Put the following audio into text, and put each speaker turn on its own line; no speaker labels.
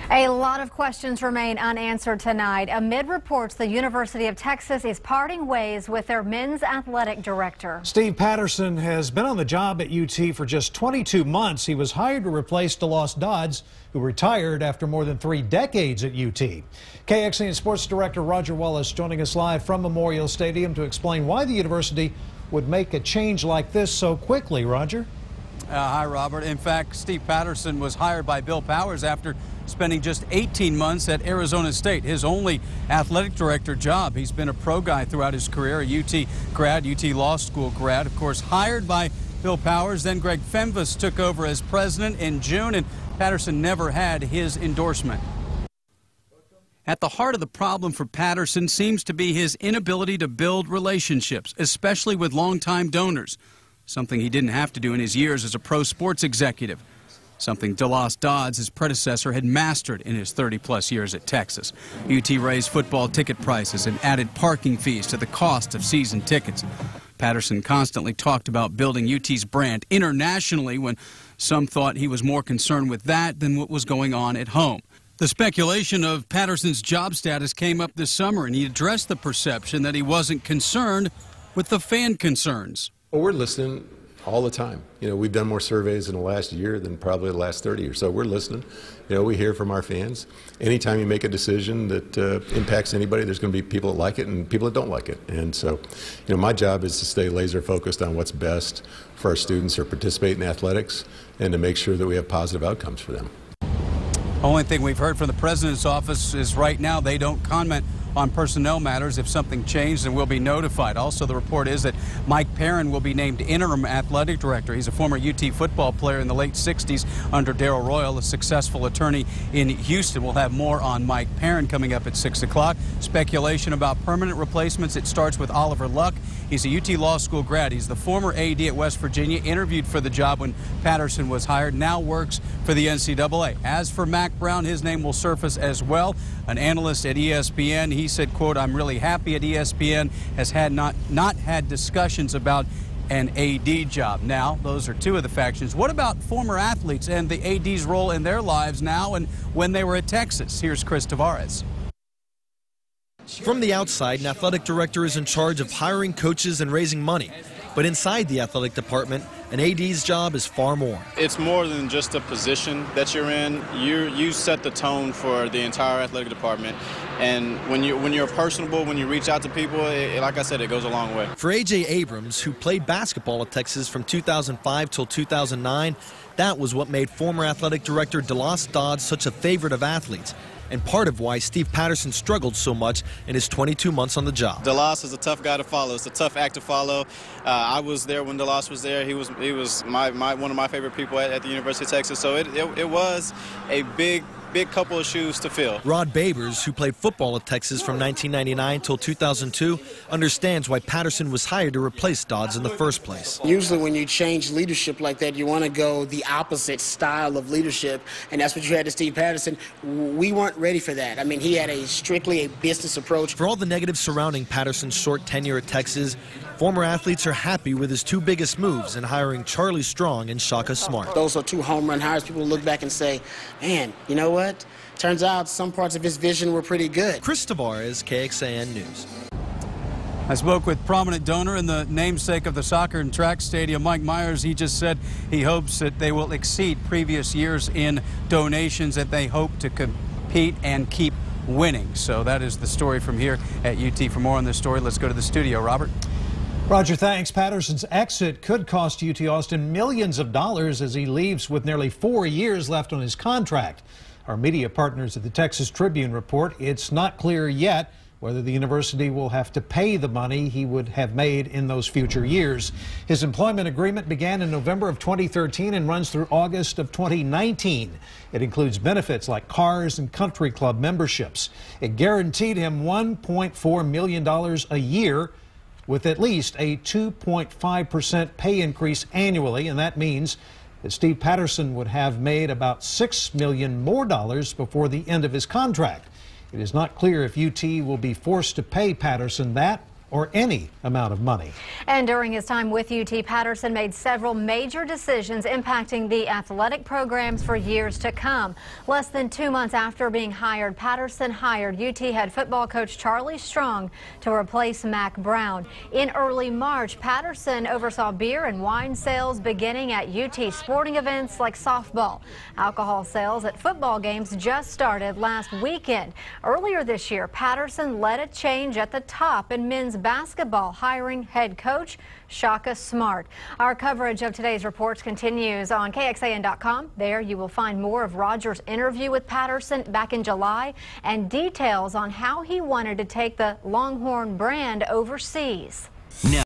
A lot of questions remain unanswered tonight amid reports the University of Texas is parting ways with their men's athletic director.
Steve Patterson has been on the job at UT for just 22 months. He was hired to replace Deloss Dodds, who retired after more than 3 decades at UT. KXAN Sports Director Roger Wallace joining us live from Memorial Stadium to explain why the university would make a change like this so quickly. Roger?
Hi, Robert. In fact, Steve Patterson was hired by Bill Powers after spending just 18 months at Arizona State, his only athletic director job. He's been a pro guy throughout his career, a UT grad, UT Law School grad, of course, hired by Bill Powers. Then Greg Fenves took over as president in June, and Patterson never had his endorsement. At the heart of the problem for Patterson seems to be his inability to build relationships, especially with longtime donors, something he didn't have to do in his years as a pro sports executive. Something Deloss Dodds, his predecessor, had mastered in his 30-plus years at Texas. UT raised football ticket prices and added parking fees to the cost of season tickets. Patterson constantly talked about building UT's brand internationally when some thought he was more concerned with that than what was going on at home. The speculation of Patterson's job status came up this summer, and he addressed the perception that he wasn't concerned with the fan concerns.
Well, we're listening all the time. You know, we've done more surveys in the last year than probably the last 30 or so. We're listening. You know, we hear from our fans. Anytime you make a decision that impacts anybody, there's going to be people that like it and people that don't like it. And so, you know, my job is to stay laser focused on what's best for our students who participate in athletics and to make sure that we have positive outcomes for them.
Only thing we've heard from the president's office is right now they don't comment on personnel matters. If something changed, then we'll be notified. Also, the report is that Mike Perrin will be named interim athletic director. He's a former UT football player in the late 60s under Darrell Royal, a successful attorney in Houston. We'll have more on Mike Perrin coming up at 6 o'clock. Speculation about permanent replacements. It starts with Oliver Luck. He's a UT Law School grad. He's the former AD at West Virginia, interviewed for the job when Patterson was hired, now works for the NCAA. As for Mac Brown, his name will surface as well. An analyst at ESPN, he said, quote, "I'm really happy at ESPN has not had discussions about an AD job." Now, those are two of the factions. What about former athletes and the AD's role in their lives now and when they were at Texas? Here's Chris Tavares.
From the outside, an athletic director is in charge of hiring coaches and raising money. But inside the athletic department, an AD's job is far more.
It's more than just a position that you're in. You set the tone for the entire athletic department. And when you're personable, when you reach out to people, like I said, it goes a long way.
For A.J. Abrams, who played basketball at Texas from 2005 till 2009, that was what made former athletic director Deloss Dodds such a favorite of athletes, and part of why Steve Patterson struggled so much in his 22 months on the job.
Deloss is a tough guy to follow. It's a tough act to follow. I was there when Deloss was there. He was one of my favorite people at the University of Texas. So it was a big couple of shoes to fill.
Rod Babers, who played football at Texas from 1999 till 2002, understands why Patterson was hired to replace Dodds in the first place.
Usually when you change leadership like that, you want to go the opposite style of leadership, and that's what you had to Steve Patterson. We weren't ready for that. I mean, he had strictly a business approach.
For all the negatives surrounding Patterson's short tenure at Texas, former athletes are happy with his 2 biggest moves in hiring Charlie Strong and Shaka Smart.
Those are 2 home run hires. People look back and say, man, you know what? Turns out some parts of his vision were pretty good.
Chris Tavares, KXAN News.
I spoke with prominent donor in the namesake of the soccer and track stadium, Mike Myers. He just said he hopes that they will exceed previous years in donations, that they hope to compete and keep winning. So that is the story from here at UT. For more on this story, let's go to the studio. Robert?
Roger, thanks. Patterson's exit could cost UT Austin millions of dollars as he leaves with nearly 4 years left on his contract. Our media partners at the Texas Tribune report it's not clear yet whether the university will have to pay the money he would have made in those future years. His employment agreement began in November of 2013 and runs through August of 2019. It includes benefits like cars and country club memberships. It guaranteed him $1.4 million a year with at least a 2.5% pay increase annually, and that means that Steve Patterson would have made about $6 million more before the end of his contract. It is not clear if UT will be forced to pay Patterson that or any amount of money.
And during his time with UT, Patterson made several major decisions impacting the athletic programs for years to come. Less than 2 months after being hired, Patterson hired UT head football coach Charlie Strong to replace Mack Brown. In early March, Patterson oversaw beer and wine sales beginning at UT sporting events like softball. Alcohol sales at football games just started last weekend. Earlier this year, Patterson led a change at the top in men's basketball, hiring head coach Shaka Smart. Our coverage of today's reports continues on KXAN.com. There you will find more of Roger's interview with Patterson back in July and details on how he wanted to take the Longhorn brand overseas.
Now